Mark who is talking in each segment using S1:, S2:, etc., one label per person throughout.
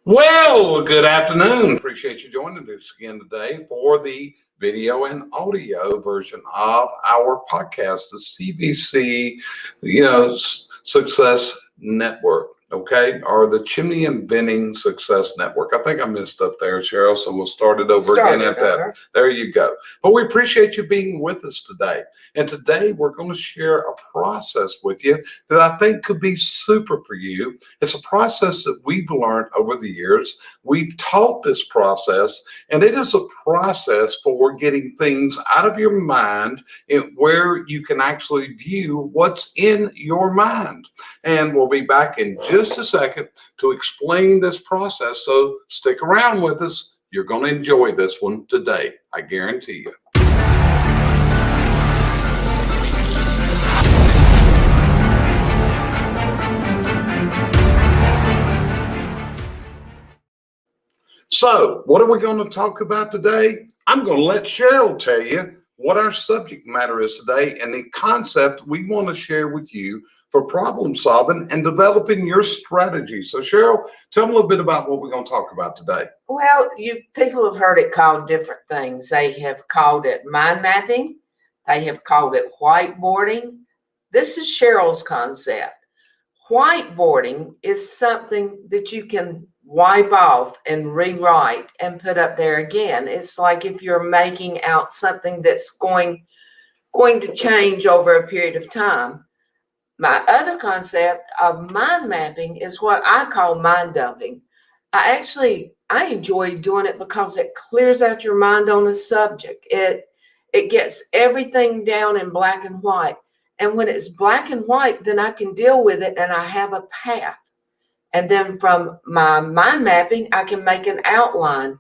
S1: Well, good afternoon. Appreciate you joining us again today for the video and audio version of our podcast, the CVC, Success Network, okay, or the Chimney and Venting Success Network. I think I messed up there, Cheryl, so we'll start it over again at that. There you go. But we appreciate you being with us today. And today we're going to share a process with you that I think could be super for you. It's a process that we've learned over the years. We've taught this process, and it is a process for getting things out of your mind and where you can actually view what's in your mind. And we'll be back in just a second to explain this process. So stick around with us. You're going to enjoy this one today. I guarantee you. So what are we going to talk about today? I'm going to let Cheryl tell you what our subject matter is today and the concept we want to share with you for problem solving and developing your strategy. So Cheryl, tell me a little bit about what we're going to talk about today.
S2: Well, people have heard it called different things. They have called it mind mapping. They have called it whiteboarding. This is Cheryl's concept. Whiteboarding is something that you can wipe off and rewrite and put up there again. It's like if you're making out something that's going to change over a period of time. My other concept of mind mapping is what I call mind dumping. I enjoy doing it because it clears out your mind on the subject. It gets everything down in black and white. And when it's black and white, then I can deal with it and I have a path. And then from my mind mapping, I can make an outline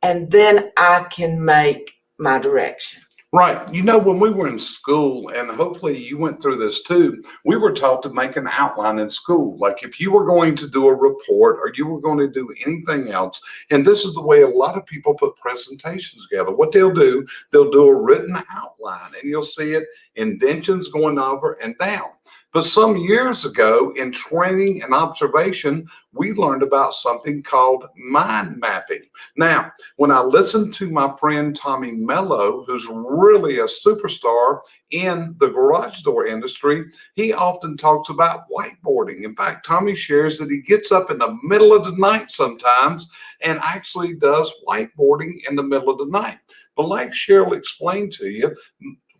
S2: and then I can make my direction.
S1: Right. You know, when we were in school, and hopefully you went through this too, we were taught to make an outline in school. Like if you were going to do a report or you were going to do anything else, and this is the way a lot of people put presentations together. What they'll do a written outline, and you'll see it indentions going over and down. But some years ago in training and observation, we learned about something called mind mapping. Now, when I listened to my friend Tommy Mello, who's really a superstar in the garage door industry, he often talks about whiteboarding. In fact, Tommy shares that he gets up in the middle of the night sometimes and actually does whiteboarding in the middle of the night. But like Cheryl explained to you,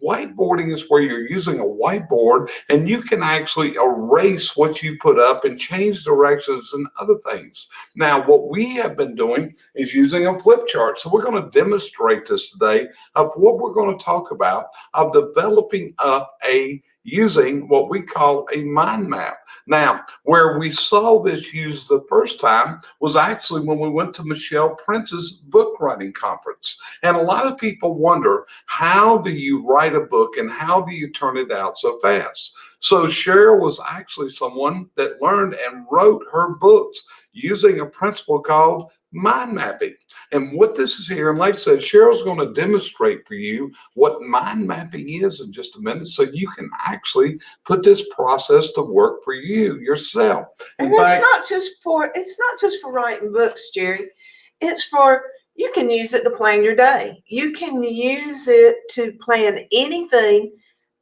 S1: whiteboarding is where you're using a whiteboard and you can actually erase what you put up and change directions and other things. Now, what we have been doing is using a flip chart. So we're going to demonstrate this today of what we're going to talk about of developing up using what we call a mind map. Now, where we saw this used the first time was actually when we went to Michelle Prince's book writing conference. And a lot of people wonder, how do you write a book and how do you turn it out so fast? So Cheryl was actually someone that learned and wrote her books using a principle called mind mapping. And what this is here, and like I said, Cheryl's going to demonstrate for you what mind mapping is in just a minute, so you can actually put this process to work for you yourself.
S2: And it's not just for writing books, Jerry. It's for, you can use it to plan your day. You can use it to plan anything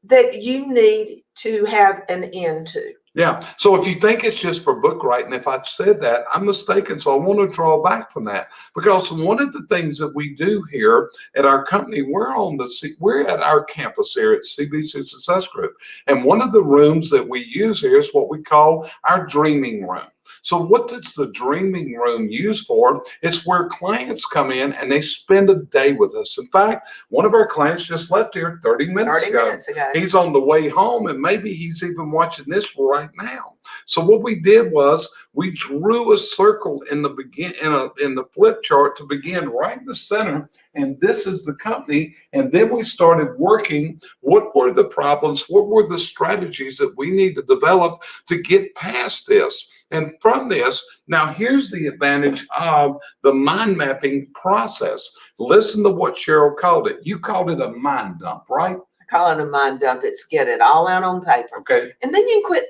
S2: that you need to have an end to.
S1: Yeah. So if you think it's just for book writing, if I said that, I'm mistaken. So I want to draw back from that, because one of the things that we do here at our company, we're at our campus here at CVC Success Group. And one of the rooms that we use here is what we call our dreaming room. So what does the dreaming room use for? It's where clients come in and they spend a day with us. In fact, one of our clients just left here 30 minutes ago. He's on the way home, and maybe he's even watching this right now. So what we did was we drew a circle in the flip chart to begin right in the center, and this is the company. And then we started working. What were the problems? What were the strategies that we need to develop to get past this? And from this, now here's the advantage of the mind mapping process. Listen to what Cheryl called it. You called it a mind dump, right?
S2: I call it a mind dump. It's get it all out on paper.
S1: Okay.
S2: And then you quit.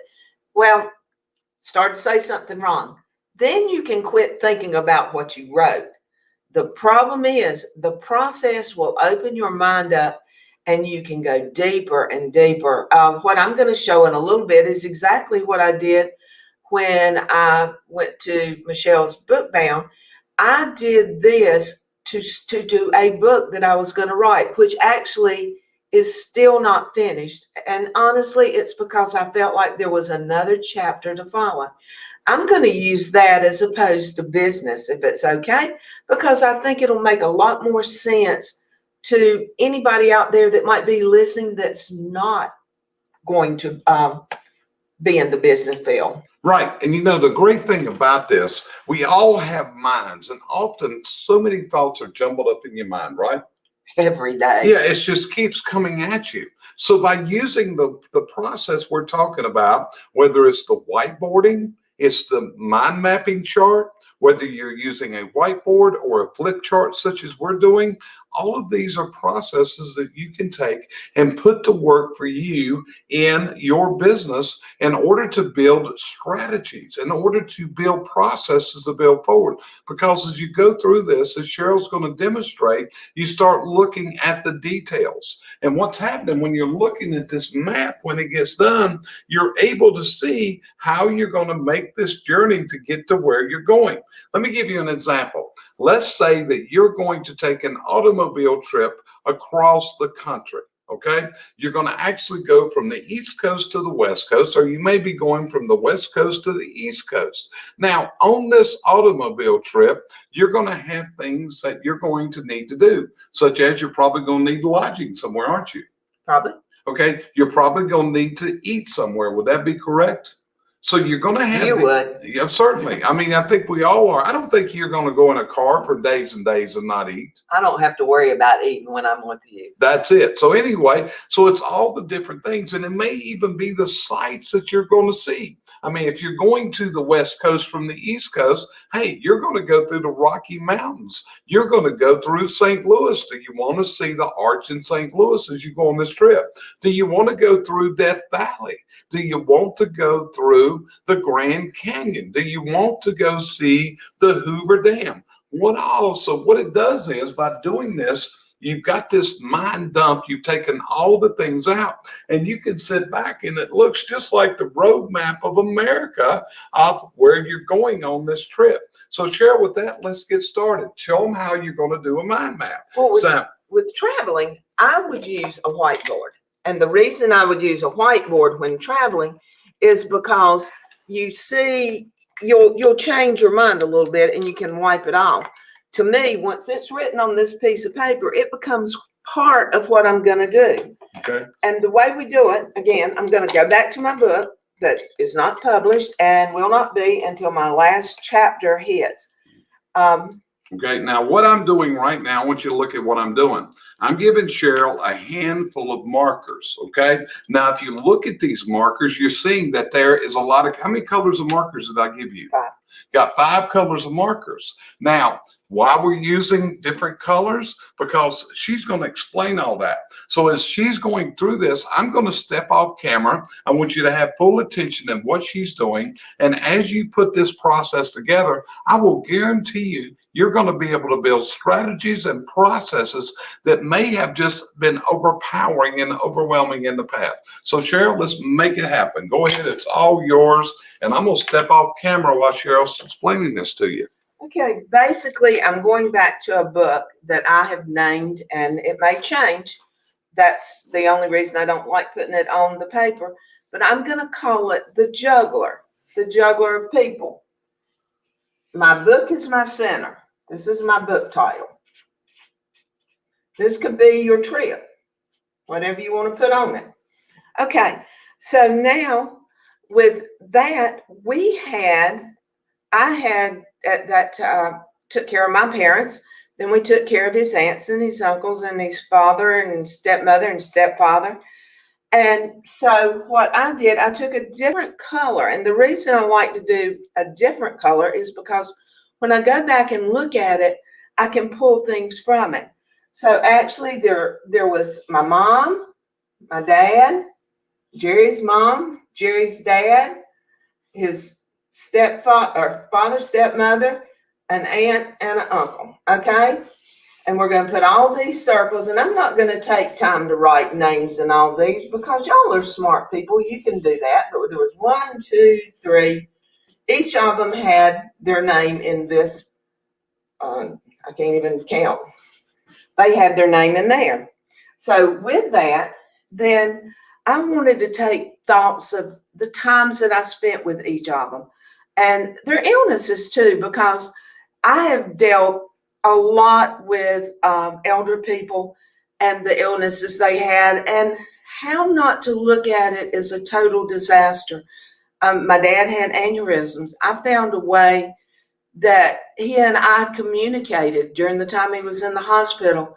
S2: Start to say something wrong. then you can quit thinking about what you wrote. The problem is the process will open your mind up and you can go deeper and deeper. What I'm going to show in a little bit is exactly what I did when I went to Michelle's Book Bound. I did this to do a book that I was going to write, which actually is still not finished. And honestly, it's because I felt like there was another chapter to follow. I'm going to use that as opposed to business, if it's okay, because I think it'll make a lot more sense to anybody out there that might be listening that's not going to be in the business field.
S1: Right. And you know, the great thing about this, we all have minds, and often so many thoughts are jumbled up in your mind, right?
S2: Every day.
S1: Yeah, it just keeps coming at you. So by using the process we're talking about, whether it's the whiteboarding, it's the mind mapping chart, whether you're using a whiteboard or a flip chart such as we're doing, all of these are processes that you can take and put to work for you in your business in order to build strategies, in order to build processes to build forward. Because as you go through this, as Cheryl's going to demonstrate, you start looking at the details. And what's happening when you're looking at this map, when it gets done, you're able to see how you're going to make this journey to get to where you're going. Let me give you an example. Let's say that you're going to take an automobile trip across the country, okay? You're going to actually go from the East Coast to the West Coast, or you may be going from the West Coast to the East Coast. Now, on this automobile trip, you're going to have things that you're going to need to do, such as you're probably going to need lodging somewhere, aren't you?
S2: Probably.
S1: Okay, you're probably going to need to eat somewhere. Would that be correct? So you're going to have.
S2: You would.
S1: Yeah, certainly. I mean, I think we all are. I don't think you're going to go in a car for days and days and not eat.
S2: I don't have to worry about eating when I'm with you.
S1: That's it. So anyway, so it's all the different things, and it may even be the sights that you're going to see. I mean, if you're going to the West Coast from the East Coast, hey, you're going to go through the Rocky Mountains. You're going to go through St. Louis. Do you want to see the arch in St. Louis as you go on this trip? Do you want to go through Death Valley? Do you want to go through the Grand Canyon? Do you want to go see the Hoover Dam? What it does is, by doing this, you've got this mind dump. You've taken all the things out, and you can sit back, and it looks just like the roadmap of America of where you're going on this trip. So share with that. Let's get started. Show them how you're going to do a mind map.
S2: Well, with traveling, I would use a whiteboard. And the reason I would use a whiteboard when traveling is because you see, you'll change your mind a little bit and you can wipe it off. To me, once it's written on this piece of paper, it becomes part of what I'm going to do.
S1: Okay.
S2: And the way we do it, again, I'm going to go back to my book that is not published and will not be until my last chapter hits.
S1: Okay, now what I'm doing right now, I want you to look at what I'm doing. I'm giving Cheryl a handful of markers, okay? Now, if you look at these markers, you're seeing that there is a lot of, how many colors of markers did I give you?
S2: 5.
S1: Got 5 colors of markers. Now, why we're using different colors? Because she's going to explain all that. So as she's going through this, I'm going to step off camera. I want you to have full attention in what she's doing. And as you put this process together, I will guarantee you, you're going to be able to build strategies and processes that may have just been overpowering and overwhelming in the past. So Cheryl, let's make it happen. Go ahead. It's all yours. And I'm going to step off camera while Cheryl's explaining this to you.
S2: Okay, basically, I'm going back to a book that I have named, and it may change. That's the only reason I don't like putting it on the paper. But I'm going to call it The Juggler of People. My book is my center. This is my book title. This could be your trip, whatever you want to put on it. Okay, so now with that, I had at that took care of my parents. Then we took care of his aunts and his uncles and his father and stepmother and stepfather. And so what I did, I took a different color. And the reason I like to do a different color is because when I go back and look at it, I can pull things from it. So actually there was my mom, my dad, Jerry's mom, Jerry's dad, his father, stepmother, an aunt, and an uncle, okay? And we're going to put all these circles, and I'm not going to take time to write names and all these because y'all are smart people. You can do that. But there was 1, 2, 3. Each of them had their name in this. I can't even count. They had their name in there. So with that, then I wanted to take thoughts of the times that I spent with each of them and their illnesses too, because I have dealt a lot with elder people and the illnesses they had and how not to look at it as a total disaster. My dad had aneurysms. I found a way that he and I communicated during the time he was in the hospital,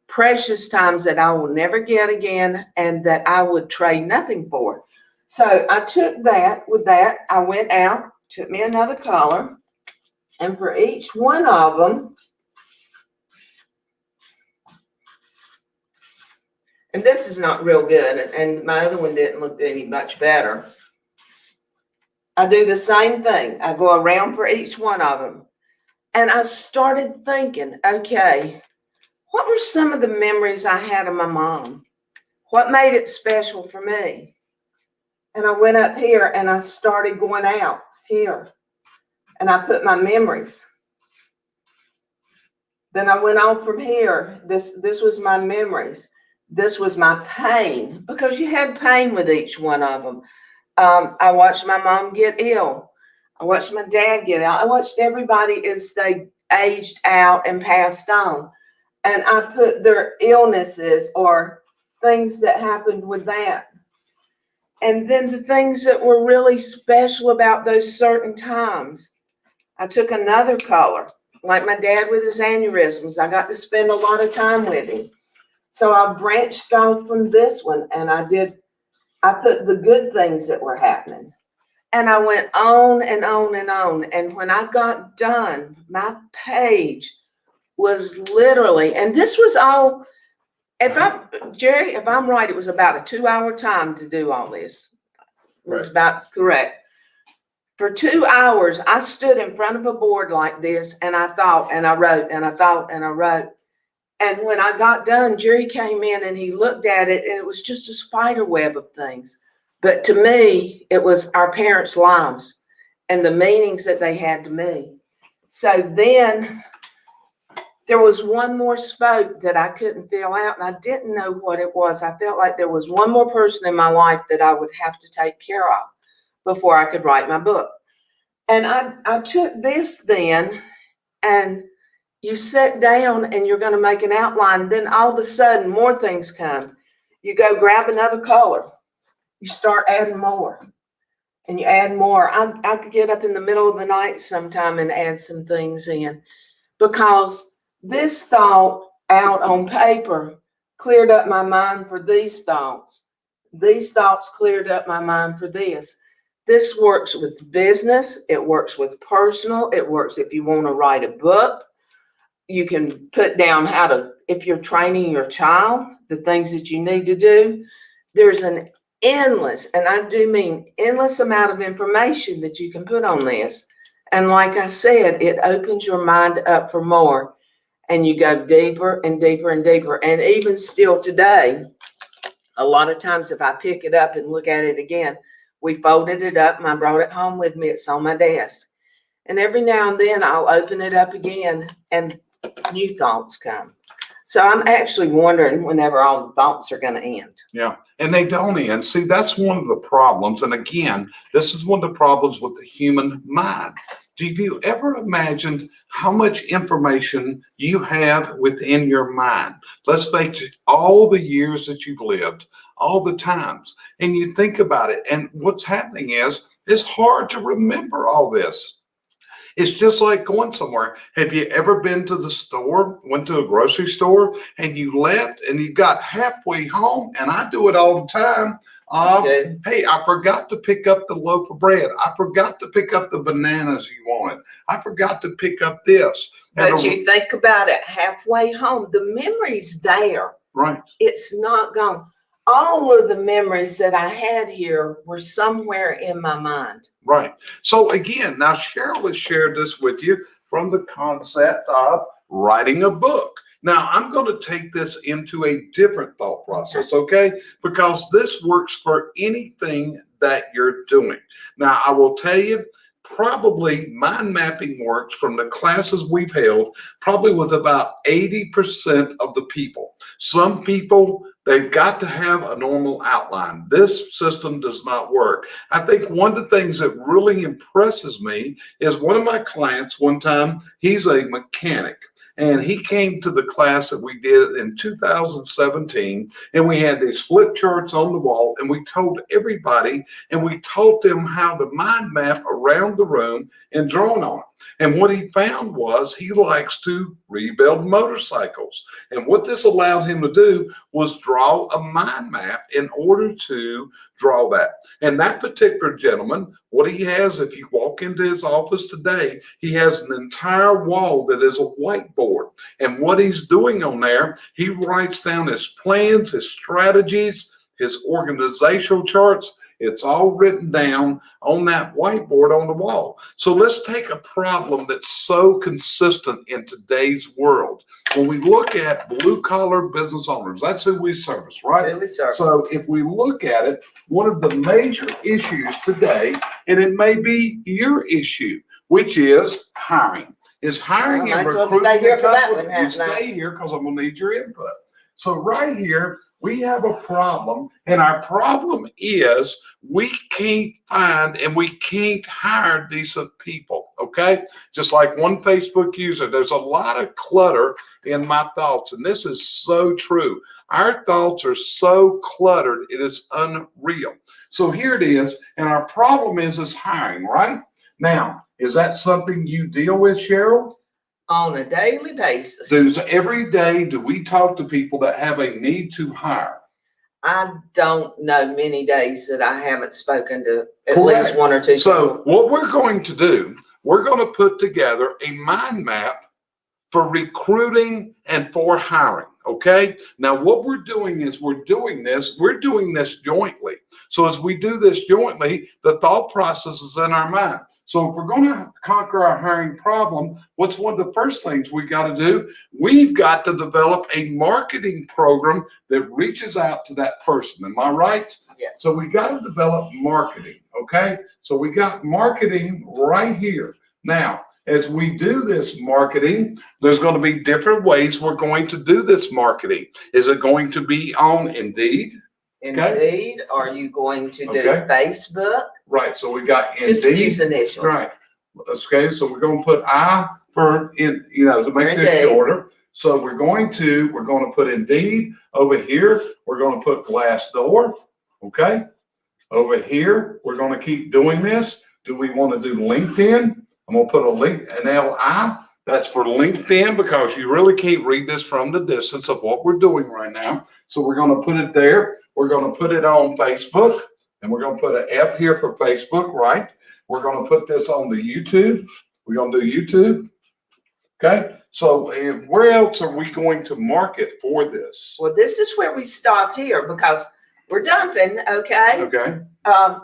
S2: precious times that I will never get again and that I would trade nothing for. So I took that, with that, I went out, took me another color, and for each one of them, and this is not real good, and my other one didn't look any much better. I do the same thing. I go around for each one of them. And I started thinking, okay, what were some of the memories I had of my mom? What made it special for me? And I went up here and I started going out here. And I put my memories. Then I went on from here. This was my memories. This was my pain, because you had pain with each one of them. I watched my mom get ill. I watched my dad get ill. I watched everybody as they aged out and passed on. And I put their illnesses or things that happened with that. And then the things that were really special about those certain times. I took another color, like my dad with his aneurysms. I got to spend a lot of time with him. So I branched off from this one and I put the good things that were happening. And I went on and on and on. And when I got done, my page was literally, and this was all, Jerry, if I'm right, it was about a 2-hour time to do all this. It was about correct. For 2 hours, I stood in front of a board like this and I thought and I wrote and I thought and I wrote. And when I got done, Jerry came in and he looked at it and it was just a spider web of things. But to me, it was our parents' lives and the meanings that they had to me. So then there was one more spoke that I couldn't fill out and I didn't know what it was. I felt like there was one more person in my life that I would have to take care of before I could write my book. And I took this then, and you sit down and you're going to make an outline. Then all of a sudden, more things come. You go grab another color. You start adding more. And you add more. I could get up in the middle of the night sometime and add some things in. Because this thought out on paper cleared up my mind for these thoughts. These thoughts cleared up my mind for this. This works with business. It works with personal. It works if you want to write a book. You can put down how to, if you're training your child, the things that you need to do. There's an endless, and I do mean endless amount of information that you can put on this. And like I said, it opens your mind up for more. And you go deeper and deeper and deeper. And even still today, a lot of times if I pick it up and look at it again, we folded it up and I brought it home with me. It's on my desk. And every now and then I'll open it up again and new thoughts come. So I'm actually wondering whenever all the thoughts are going to end.
S1: Yeah, and they don't end. See, that's one of the problems. And again, this is one of the problems with the human mind. Do you ever imagined how much information you have within your mind? Let's think all the years that you've lived, all the times, and you think about it. And what's happening is it's hard to remember all this. It's just like going somewhere. Have you ever been to the store, went to a grocery store, and you left and you got halfway home? And I do it all the time. Hey, I forgot to pick up the loaf of bread. I forgot to pick up the bananas you wanted. I forgot to pick up this.
S2: But you think about it, halfway home, the memory's there.
S1: Right.
S2: It's not gone. all of the memories that I had here were somewhere in my mind.
S1: Right. So again, now Cheryl has shared this with you from the concept of writing a book. Now I'm going to take this into a different thought process, okay? Because this works for anything that you're doing. Now I will tell you, probably mind mapping works from the classes we've held, probably with about 80% of the people. Some people, they've got to have a normal outline. This system does not work. I think one of the things that really impresses me is one of my clients one time, he's a mechanic. And he came to the class that we did in 2017, and we had these flip charts on the wall, and we told everybody, and we taught them how to mind map around the room and draw on it. And what he found was he likes to rebuild motorcycles. And what this allowed him to do was draw a mind map in order to draw that. And that particular gentleman, what he has, if you walk into his office today, he has an entire wall that is a whiteboard. And what he's doing on there, he writes down his plans, his strategies, his organizational charts. It's all written down on that whiteboard on the wall. So let's take a problem that's so consistent in today's world. When we look at blue collar business owners, that's who we service, right?
S2: Who we service.
S1: So if we look at it, one of the major issues today, and it may be your issue, which is hiring. Is hiring and recruiting.
S2: Stay here for that one,
S1: You stay here because I'm going to need your input. So right here, we have a problem, and our problem is we can't find and we can't hire decent people, okay? Just like one Facebook user, there's a lot of clutter in my thoughts, and this is so true. Our thoughts are so cluttered, it is unreal. So here it is, and our problem is hiring, right? Now, is that something you deal with, Cheryl?
S2: On a daily basis.
S1: Every day, do we talk to people that have a need to hire?
S2: I don't know many days that I haven't spoken to at
S1: Correct.
S2: least one or two
S1: So
S2: people.
S1: what we're going to do, we're going to put together a mind map for recruiting and for hiring, okay? Now what we're doing is we're doing this jointly. So as we do this jointly, the thought process is in our mind. So if we're going to conquer our hiring problem, what's one of the first things we got to do? We've got to develop a marketing program that reaches out to that person. Am I right?
S2: Yes.
S1: So we got to develop marketing, okay? So we got marketing right here. Now, as we do this marketing, there's going to be different ways we're going to do this marketing. Is it going to be on Indeed?
S2: Indeed. Are you going to do Facebook?
S1: Right. So we got Indeed.
S2: Just use initials.
S1: Right. Okay. So we're going to put I for in, to make this
S2: Indeed.
S1: shorter. So we're going to put Indeed over here. We're going to put Glassdoor. Okay. Over here, we're going to keep doing this. Do we want to do LinkedIn? I'm going to put a link, an LI. That's for LinkedIn because you really can't read this from the distance of what we're doing right now. So we're going to put it there. We're going to put it on Facebook, and we're going to put an F here for Facebook, right? We're going to put this on the YouTube. We're going to do YouTube. Okay. So where else are we going to market for this?
S2: Well, this is where we stop here because we're dumping, okay?
S1: Okay.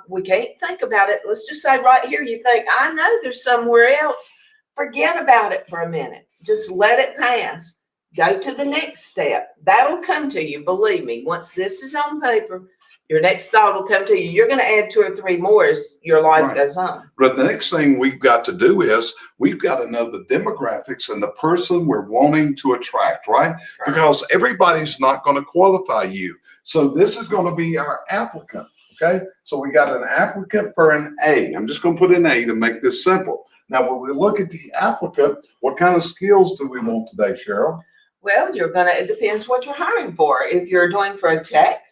S2: We can't think about it. Let's just say right here, you think, I know there's somewhere else. Forget about it for a minute. Just let it pass. Go to the next step. That'll come to you. Believe me, once this is on paper, your next thought will come to you. You're going to add 2 or 3 more as your life goes on.
S1: But the next thing we've got to do is we've got to know the demographics and the person we're wanting to attract, right? Because everybody's not going to qualify you. So this is going to be our applicant, okay? So we got an applicant for an A. I'm just going to put an A to make this simple. Now, when we look at the applicant, what kind of skills do we want today, Cheryl?
S2: Well, it depends what you're hiring for. If you're doing for a tech,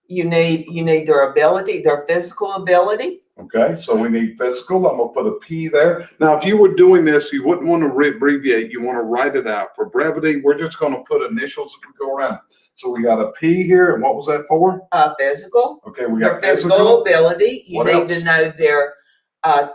S2: you need their ability, their physical ability.
S1: Okay, so we need physical. I'm gonna put a P there. Now, if you were doing this, you wouldn't want to abbreviate. You want to write it out. For brevity, we're just going to put initials as we go around. So we got a P here, and what was that for?
S2: Physical.
S1: Okay, we
S2: Their
S1: got
S2: physical ability. You
S1: What
S2: need
S1: else?
S2: to know their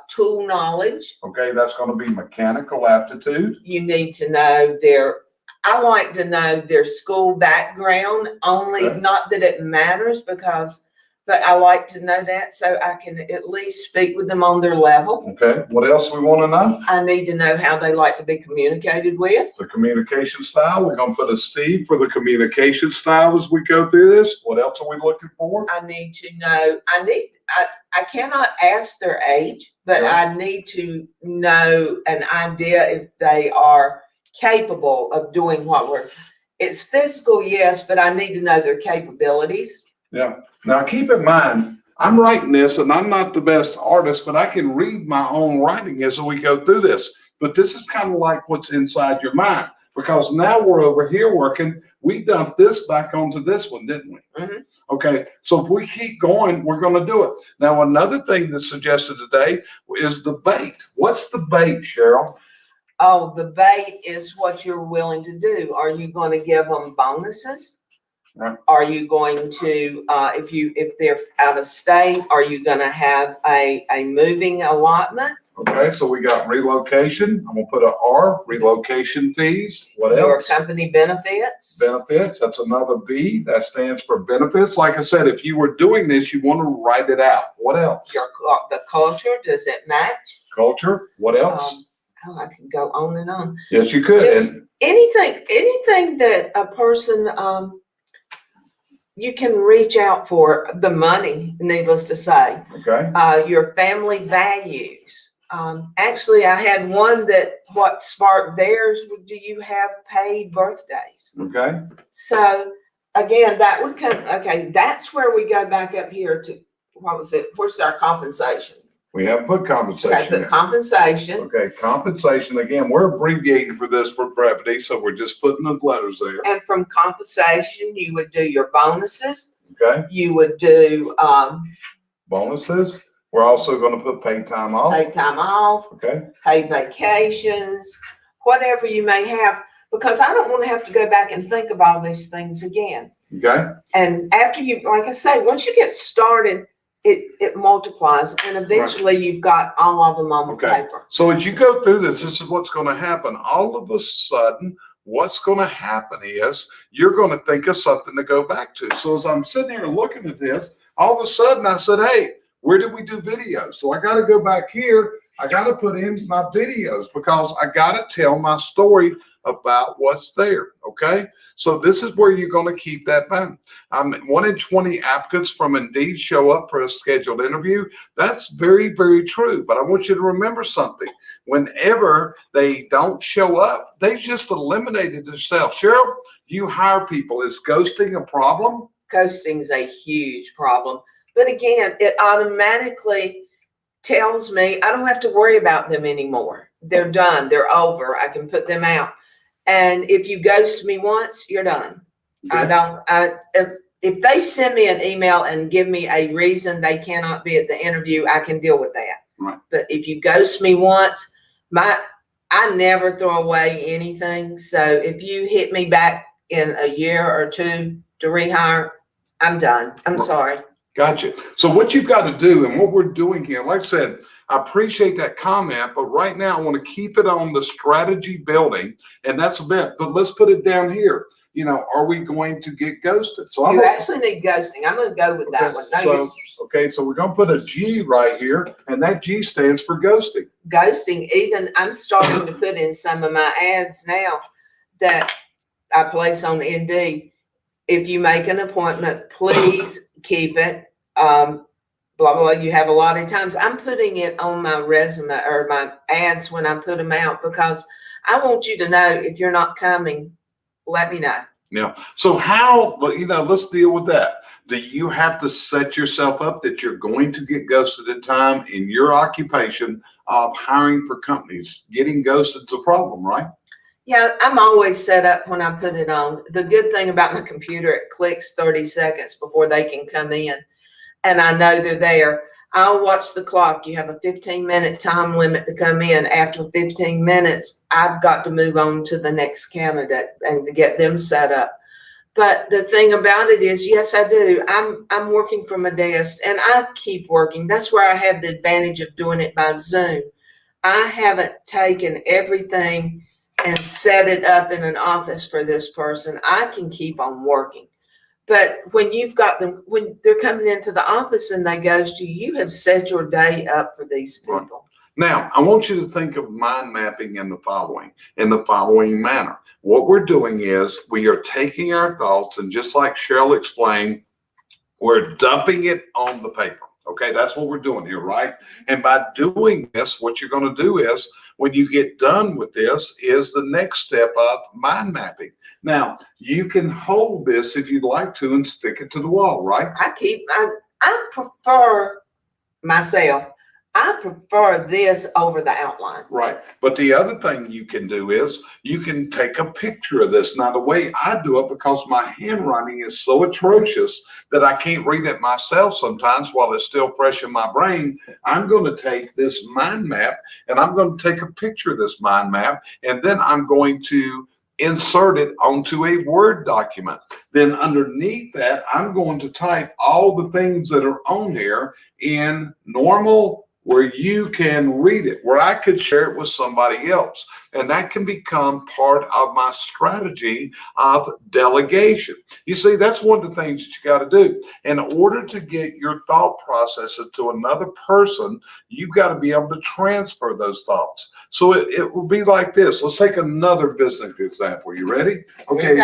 S2: tool knowledge.
S1: Okay, that's going to be mechanical aptitude.
S2: You need to know their I like to know their school background only,
S1: Okay.
S2: not that it matters but I like to know that so I can at least speak with them on their level.
S1: Okay, what else we want to know?
S2: I need to know how they like to be communicated with.
S1: The communication style. We're going to put a Steve for the communication style as we go through this. What else are we looking for?
S2: I need to know, I cannot ask their age, but
S1: Sure.
S2: I need to know an idea if they are capable of doing it's physical, yes, but I need to know their capabilities.
S1: Yeah. Now keep in mind, I'm writing this and I'm not the best artist, but I can read my own writing as we go through this. But this is kind of like what's inside your mind, because now we're over here working. We dumped this back onto this one, didn't we?
S2: Mhm.
S1: Okay. So if we keep going, we're going to do it. Now, another thing that's suggested today is the bait. What's the bait, Cheryl?
S2: Oh, the bait is what you're willing to do. Are you going to give them bonuses?
S1: Right.
S2: Are you going to, if they're out of state, are you going to have a moving allotment?
S1: Okay, so we got relocation. I'm gonna put an R, relocation fees. What
S2: Your
S1: else?
S2: company benefits?
S1: Benefits, that's another B. That stands for benefits. Like I said, if you were doing this, you want to write it out. What else?
S2: The culture, does it match?
S1: Culture, what else?
S2: I could go on and on.
S1: Yes, you could.
S2: Just anything that a person, you can reach out for. The money, needless to say.
S1: Okay,
S2: Your family values. Actually, I had one that what sparked theirs. Do you have paid birthdays?
S1: okay,
S2: So again, that would come. Okay, that's where we go back up here to what was it? Where's our compensation?
S1: we have put
S2: Okay,
S1: compensation
S2: but
S1: in.
S2: compensation.
S1: Okay, compensation, again, we're abbreviating for this for brevity, so we're just putting the letters there.
S2: And from compensation, you would do your bonuses.
S1: Okay,
S2: You would do
S1: bonuses. We're also gonna put paid time off.
S2: paid time off,
S1: Okay,
S2: paid vacations, whatever you may have, because I don't want to have to go back and think of all these things again.
S1: okay,
S2: And after you, like I say, once you get started, it multiplies, and eventually you've got all of them on the
S1: Okay.
S2: paper.
S1: so as you go through this is what's gonna happen. All of a sudden, what's gonna happen is you're gonna think of something to go back to. So as I'm sitting here looking at this, all of a sudden I said, hey, where did we do videos? So I gotta go back here. I gotta put in my videos because I gotta tell my story about what's there, okay? So this is where you're gonna keep that back. 1 in 20 applicants from Indeed show up for a scheduled interview. That's very, very true. But I want you to remember something. Whenever they don't show up, they just eliminated themselves. Cheryl, you hire people. Is ghosting a problem?
S2: Ghosting is a huge problem. But again, it automatically tells me I don't have to worry about them anymore. They're done. They're over. I can put them out. And if you ghost me once, you're done. If they send me an email and give me a reason they cannot be at the interview, I can deal with that.
S1: Right.
S2: But if you ghost me once, I never throw away anything. So if you hit me back in a year or two to rehire, I'm done. I'm sorry.
S1: Gotcha. So what you've got to do and what we're doing here, like I said, I appreciate that comment, but right now I want to keep it on the strategy building, and that's a bit, but let's put it down here. You know, are we going to get ghosted? So
S2: You actually need ghosting. I'm going to go with that one. No,
S1: so we're going to put a G right here, and that G stands for ghosting.
S2: ghosting. Even I'm starting to put in some of my ads now that I place on Indeed. If you make an appointment, please keep it. Blah, blah, blah. You have a lot of times. I'm putting it on my resume or my ads when I put them out because I want you to know if you're not coming, let me know.
S1: Yeah. So how, let's deal with that. Do you have to set yourself up that you're going to get ghosted in time in your occupation of hiring for companies? Getting ghosted is a problem, right?
S2: Yeah, I'm always set up when I put it on. The good thing about my computer, it clicks 30 seconds before they can come in. And I know they're there. I'll watch the clock. You have a 15-minute time limit to come in. After 15 minutes, I've got to move on to the next candidate and to get them set up. But the thing about it is, yes, I do. I'm working from a desk and I keep working. That's where I have the advantage of doing it by Zoom. I haven't taken everything and set it up in an office for this person, I can keep on working. But when you've got them, when they're coming into the office and they goes to you, have set your day up for these people.
S1: Now, I want you to think of mind mapping in the following manner. What we're doing is we are taking our thoughts, and just like Sheryl explained, we're dumping it on the paper. Okay, that's what we're doing here, right? And by doing this, what you're going to do is, when you get done with this, is the next step of mind mapping. Now, you can hold this if you'd like to and stick it to the wall, right?
S2: I prefer myself. I prefer this over the outline.
S1: Right. But the other thing you can do is you can take a picture of this. Now, the way I do it, because my handwriting is so atrocious that I can't read it myself sometimes while it's still fresh in my brain, I'm going to take this mind map and I'm going to take a picture of this mind map, and then I'm going to insert it onto a Word document. Then underneath that, I'm going to type all the things that are on here in normal, where you can read it, where I could share it with somebody else. And that can become part of my strategy of delegation. You see, that's one of the things that you got to do. In order to get your thought processes to another person, you've got to be able to transfer those thoughts. So it will be like this. Let's take another business example. You ready? Okay.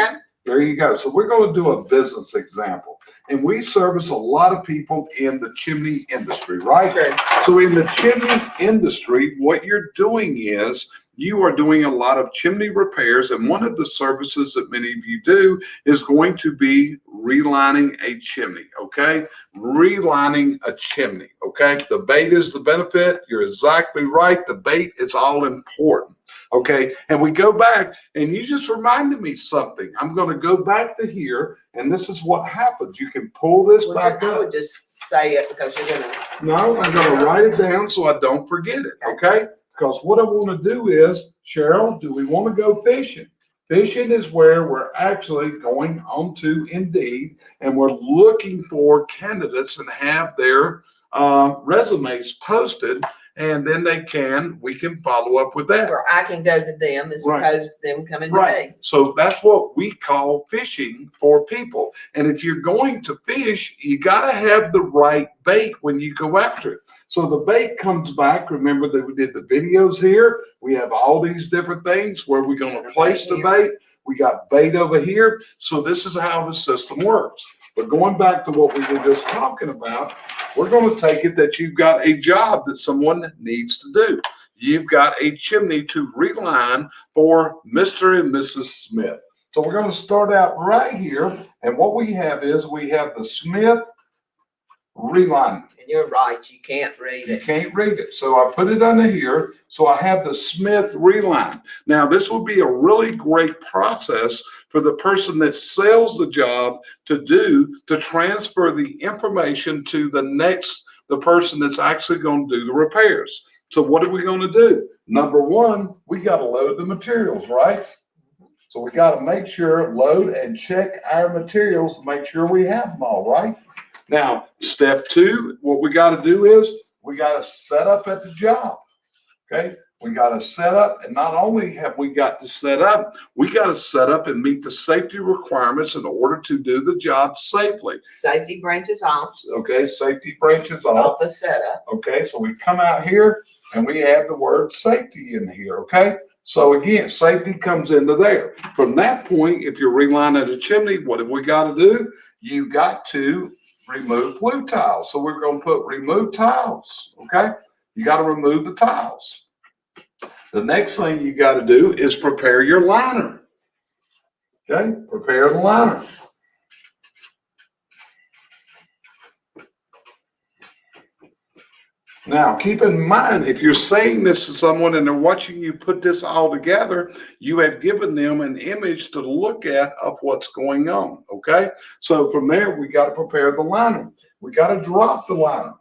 S1: There you go. So we're going to do a business example. And we service a lot of people in the chimney industry, right?
S2: Okay.
S1: So in the chimney industry, what you're doing is you are doing a lot of chimney repairs. And one of the services that many of you do is going to be relining a chimney, okay? Relining a chimney, okay? The bait is the benefit. You're exactly right. The bait is all important. Okay, and we go back, and you just reminded me something. I'm going to go back to here, and this is what happens. You can pull this back up.
S2: I would just say it because you're going to.
S1: No, I'm going to write it down so I don't forget it, okay? Because what I want to do is, Sheryl, do we want to go fishing? Fishing is where we're actually going onto Indeed, and we're looking for candidates and have their resumes posted. And then we can follow up with that.
S2: Or I can go to them as opposed to them coming to me.
S1: So that's what we call fishing for people. And if you're going to fish, you got to have the right bait when you go after it. So the bait comes back. Remember that we did the videos here. We have all these different things where we're going to place the bait. We got bait over here. So this is how the system works. But going back to what we were just talking about, we're going to take it that you've got a job that someone needs to do. You've got a chimney to reline for Mr. and Mrs. Smith. So we're going to start out right here. And what we have is we have the Smith reline.
S2: And you're right, you can't read it.
S1: You can't read it. So I put it under here. So I have the Smith reline. Now this will be a really great process for the person that sells the job to transfer the information to the person that's actually going to do the repairs. So what are we going to do? Number one, we got to load the materials, right? So we got to make sure, load and check our materials to make sure we have them all, right? Now, step two, what we got to do is we got to set up at the job, okay? We got to set up, and not only have we got to set up, we got to set up and meet the safety requirements in order to do the job safely.
S2: Safety branches off.
S1: Okay, safety branches off.
S2: Off the setup.
S1: Okay, so we come out here and we add the word safety in here, okay? So again, safety comes into there. From that point, if you're relining a chimney, what have we got to do? You got to remove glue tiles. So we're going to put remove tiles, okay? You got to remove the tiles. The next thing you got to do is prepare your liner, okay? Prepare the liner. Now, keep in mind, if you're saying this to someone and they're watching you put this all together, you have given them an image to look at of what's going on, okay? So from there, we got to prepare the liner. We got to drop the liner,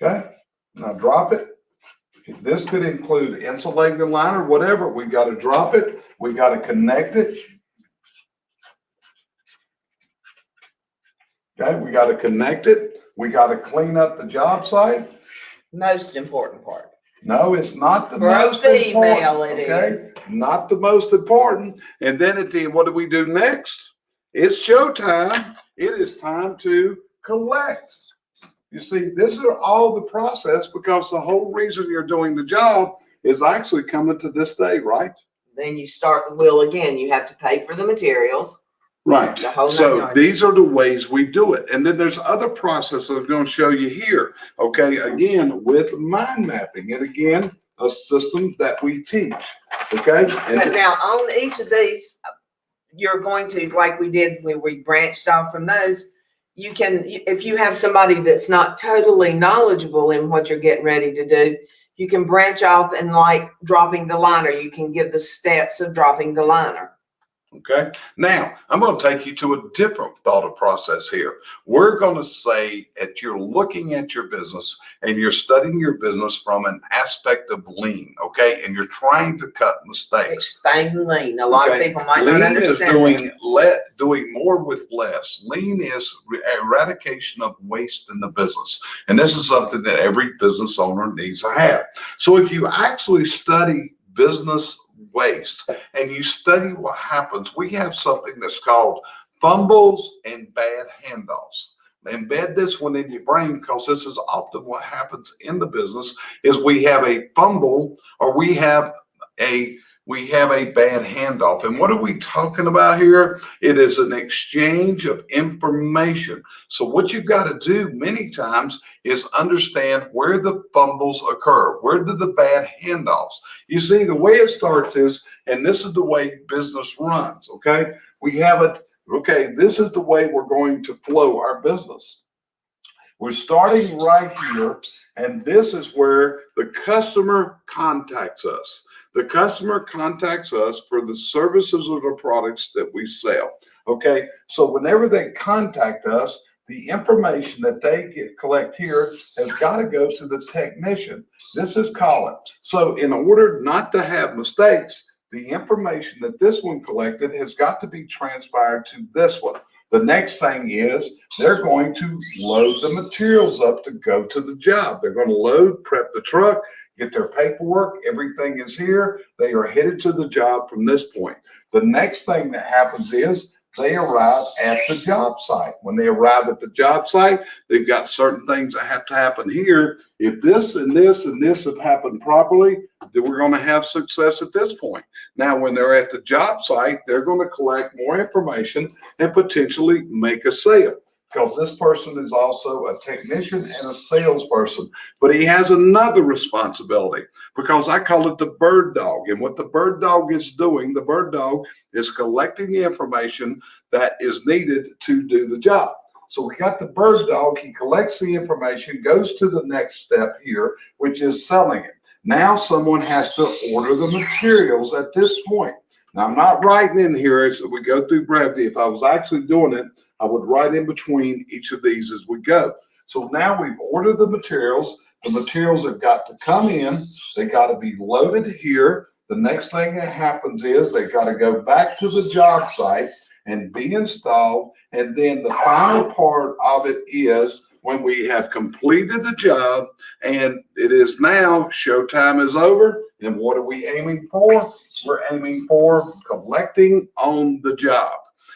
S1: okay? Now drop it. This could include insulating the liner, whatever. We got to drop it. We got to connect it. Okay, we got to connect it. We got to clean up the job site.
S2: Most important part.
S1: No, it's not the
S2: For a
S1: most
S2: female,
S1: important.
S2: it
S1: Okay,
S2: is.
S1: not the most important. And then at the end, what do we do next? It's showtime. It is time to collect. You see, this is all the process because the whole reason you're doing the job is actually coming to this day, right?
S2: Then you start the wheel again. You have to pay for the materials.
S1: Right.
S2: The whole nine
S1: So
S2: yards.
S1: these are the ways we do it. And then there's other processes I'm going to show you here. Okay. Again, with mind mapping, and again, a system that we teach. Okay. And
S2: But now on each of these, you're going to, like we did when we branched off from those, you can, if you have somebody that's not totally knowledgeable in what you're getting ready to do, you can branch off and like dropping the liner. You can give the steps of dropping the liner.
S1: Okay. Now, I'm going to take you to a different thought process here. We're going to say that you're looking at your business and you're studying your business from an aspect of lean, okay? And you're trying to cut mistakes.
S2: Explain lean. A lot of people might not understand.
S1: Lean is doing more with less. Lean is eradication of waste in the business. And this is something that every business owner needs to have. So if you actually study business waste and you study what happens, we have something that's called fumbles and bad handoffs. Embed this one in your brain because this is often what happens in the business is we have a fumble or we have a bad handoff. And what are we talking about here? It is an exchange of information. So what you've got to do many times is understand where the fumbles occur. Where do the bad handoffs? You see, the way it starts is, and this is the way business runs, okay? We have it, okay, this is the way we're going to flow our business. We're starting right here, and this is where the customer contacts us. The customer contacts us for the services or the products that we sell. Okay, so whenever they contact us, the information that they collect here has got to go to the technician. This is calling. So in order not to have mistakes, the information that this one collected has got to be transpired to this one. The next thing is they're going to load the materials up to go to the job. They're going to load, prep the truck, get their paperwork, everything is here. They are headed to the job from this point. The next thing that happens is they arrive at the job site. When they arrive at the job site, they've got certain things that have to happen here. If this and this and this have happened properly, then we're going to have success at this point. Now, when they're at the job site, they're going to collect more information and potentially make a sale. Because this person is also a technician and a salesperson, but he has another responsibility because I call it the bird dog. And what the bird dog is doing, the bird dog is collecting the information that is needed to do the job. So we got the bird dog, he collects the information, goes to the next step here, which is selling it. Now someone has to order the materials at this point. Now I'm not writing in here as we go through brevity. If I was actually doing it, I would write in between each of these as we go. So now we've ordered the materials. The materials have got to come in. They got to be loaded here. The next thing that happens is they got to go back to the job site and be installed. And then the final part of it is when we have completed the job and it is now showtime is over. And what are we aiming for? We're aiming for collecting on the job.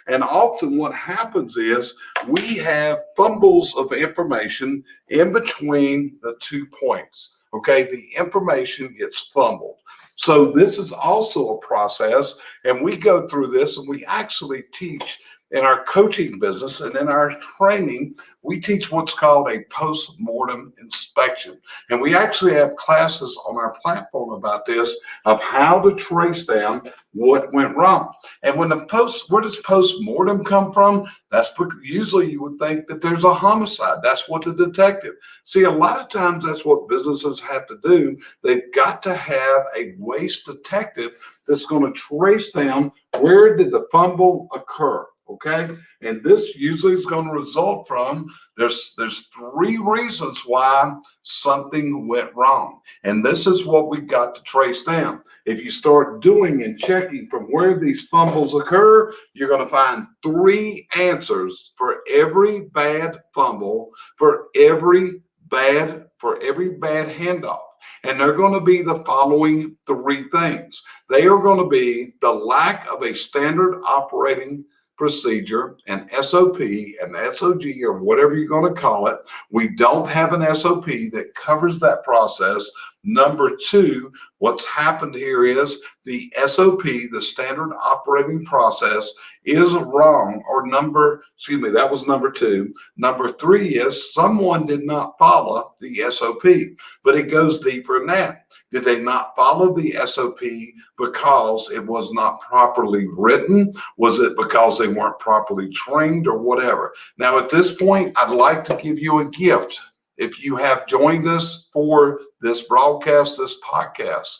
S1: And often what happens is we have fumbles of information in between the 2 points. Okay, the information gets fumbled. So this is also a process, and we go through this and we actually teach in our coaching business and in our training, we teach what's called a post-mortem inspection. And we actually have classes on our platform about this, of how to trace down what went wrong. And when where does post-mortem come from? That's usually you would think that there's a homicide. That's what the detective. See, a lot of times that's what businesses have to do. They've got to have a waste detective that's going to trace down where did the fumble occur. Okay, and this usually is going to result from there's 3 reasons why something went wrong, and this is what we got to trace down. If you start doing and checking from where these fumbles occur, you're going to find 3 answers for every bad fumble, for every bad handoff. And they're going to be the following three things. They are going to be the lack of a standard operating procedure, an SOP, an SOG, or whatever you're going to call it. We don't have an SOP that covers that process. Number two, what's happened here is the SOP, the standard operating process, is wrong, or that was number two. Number three is someone did not follow the SOP, but it goes deeper than that. Did they not follow the SOP because it was not properly written? Was it because they weren't properly trained, or whatever? Now, at this point, I'd like to give you a gift. If you have joined us for this broadcast, this podcast,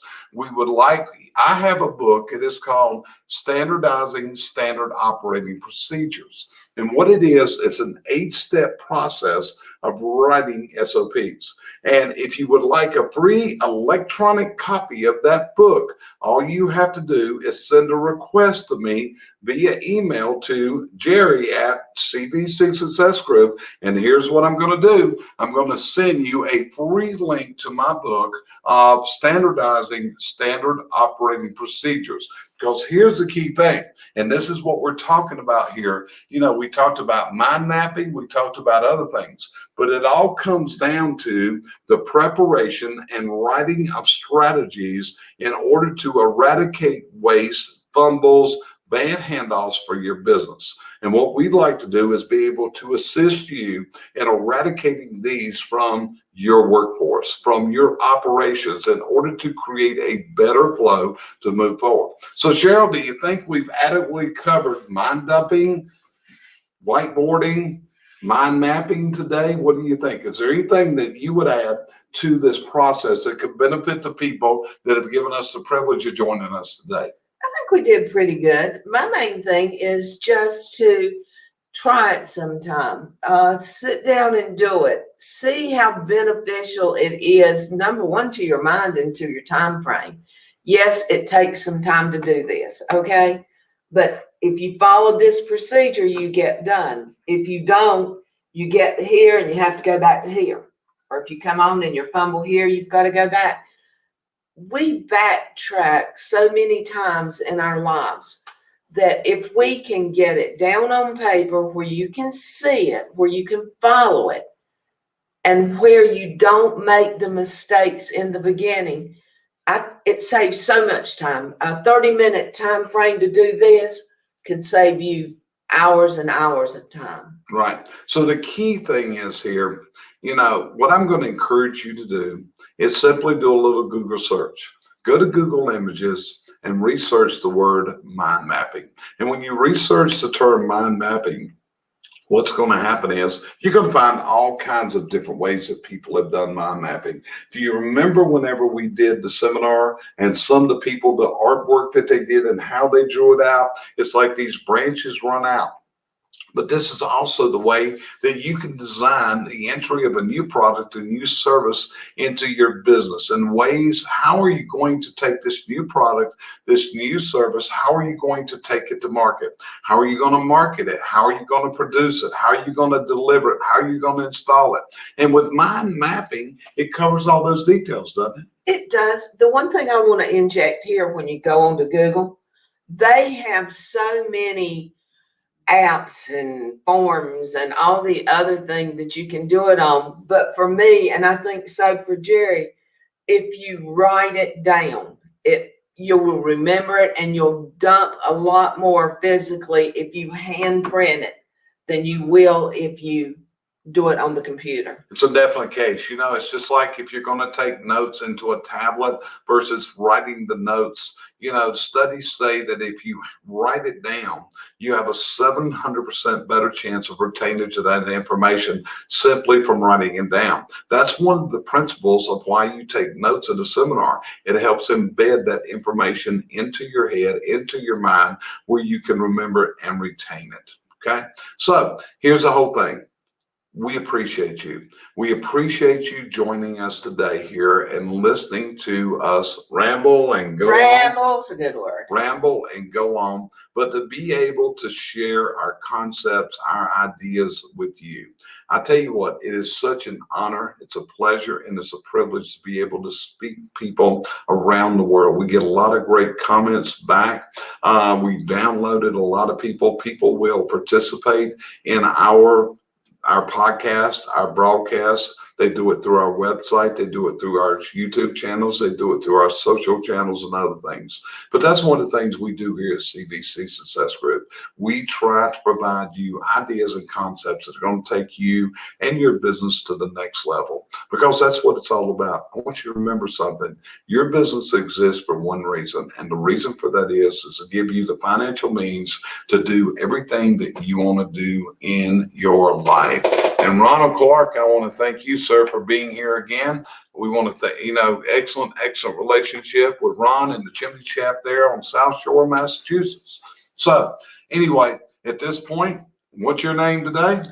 S1: I have a book. It is called Standardizing Standard Operating Procedures. And what it is, it's an 8-step process of writing SOPs. And if you would like a free electronic copy of that book, all you have to do is send a request to me via email to Jerry at CBC Success Group. And here's what I'm going to do. I'm going to send you a free link to my book of Standardizing Standard Operating Procedures. Because here's the key thing, and this is what we're talking about here. We talked about mind mapping, we talked about other things, but it all comes down to the preparation and writing of strategies in order to eradicate waste, fumbles, bad handoffs for your business. And what we'd like to do is be able to assist you in eradicating these from your workforce, from your operations, in order to create a better flow to move forward. So Cheryl, do you think we've adequately covered mind dumping, whiteboarding, mind mapping today? What do you think? Is there anything that you would add to this process that could benefit the people that have given us the privilege of joining us today?
S2: I think we did pretty good. My main thing is just to try it sometime. Sit down and do it. See how beneficial it is, number one, to your mind and to your time frame. Yes, it takes some time to do this, okay? But if you follow this procedure, you get done. If you don't, you get here and you have to go back to here. Or if you come on and you fumble here, you've got to go back. We backtrack so many times in our lives that if we can get it down on paper where you can see it, where you can follow it, and where you don't make the mistakes in the beginning, it saves so much time. A 30-minute time frame to do this could save you hours and hours of time.
S1: Right. So the key thing is here, what I'm going to encourage you to do is simply do a little Google search. Go to Google Images and research the word mind mapping. And when you research the term mind mapping, what's going to happen is you're going to find all kinds of different ways that people have done mind mapping. Do you remember whenever we did the seminar and some of the people, the artwork that they did and how they drew it out? It's like these branches run out. But this is also the way that you can design the entry of a new product, a new service into your business, and ways, how are you going to take this new product, this new service, how are you going to take it to market? How are you going to market it? How are you going to produce it? How are you going to deliver it? How are you going to install it? And with mind mapping, it covers all those details, doesn't it?
S2: It does. The one thing I want to inject here, when you go onto Google, they have so many apps and forms and all the other things that you can do it on. But for me, and I think so for Jerry, if you write it down, you will remember it, and you'll dump a lot more physically if you hand print it than you will if you do it on the computer.
S1: It's a definite case. It's just like if you're going to take notes into a tablet versus writing the notes. Studies say that if you write it down, you have a 700% better chance of retainage of that information simply from writing it down. That's one of the principles of why you take notes in a seminar. It helps embed that information into your head, into your mind, where you can remember and retain it. Okay? So here's the whole thing. we appreciate you. We appreciate you joining us today here and listening to us ramble and go on.
S2: Ramble's a good word.
S1: Ramble and go on, but to be able to share our concepts, our ideas with you. I tell you what, it is such an honor, it's a pleasure, and it's a privilege to be able to speak to people around the world. We get a lot of great comments back. We downloaded a lot of people. People will participate in our podcast, our broadcast. They do it through our website. They do it through our YouTube channels. They do it through our social channels and other things. But that's one of the things we do here at CVC Success Group. We try to provide you ideas and concepts that are going to take you and your business to the next level, because that's what it's all about. I want you to remember something. Your business exists for one reason, and the reason for that is to give you the financial means to do everything that you want to do in your life. And Ronald Clark, I want to thank you, sir, for being here again. We want to thank, excellent relationship with Ron and the Chimney Chapter there on South Shore, Massachusetts. So anyway, at this point, what's your name today?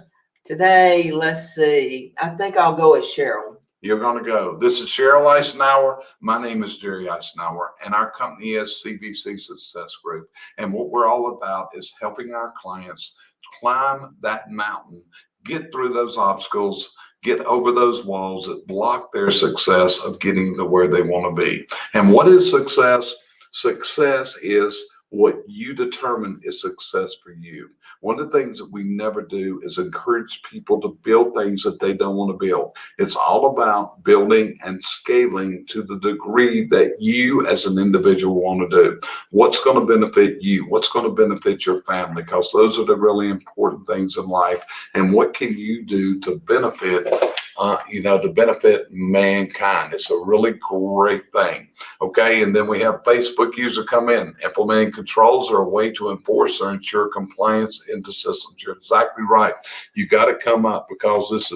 S2: Today, let's see. I think I'll go with Sheryl.
S1: You're going to go. This is Sheryl Eisenhower. My name is Jerry Eisenhower, and our company is CVC Success Group. And what we're all about is helping our clients climb that mountain, get through those obstacles, get over those walls that block their success of getting to where they want to be. And what is success? Success is what you determine is success for you. One of the things that we never do is encourage people to build things that they don't want to build. It's all about building and scaling to the degree that you as an individual want to do. What's going to benefit you? What's going to benefit your family? Because those are the really important things in life. And what can you do to benefit to benefit mankind? It's a really great thing. Okay. And then we have Facebook user come in. Implementing controls are a way to enforce or ensure compliance into systems. You're exactly right. You got to come up, because this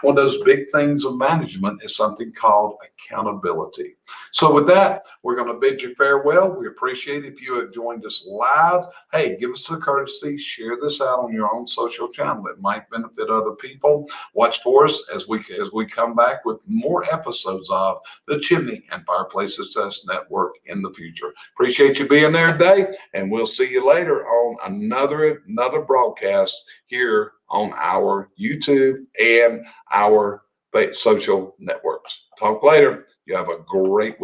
S1: one of those big things of management is something called accountability. So with that, we're going to bid you farewell. We appreciate if you have joined us live. Hey, give us the courtesy, share this out on your own social channel. It might benefit other people. Watch for us as we come back with more episodes of the Chimney and Fireplace Success Network in the future. Appreciate you being there today, and we'll see you later on another broadcast here on our YouTube and our social networks. Talk later. You have a great week.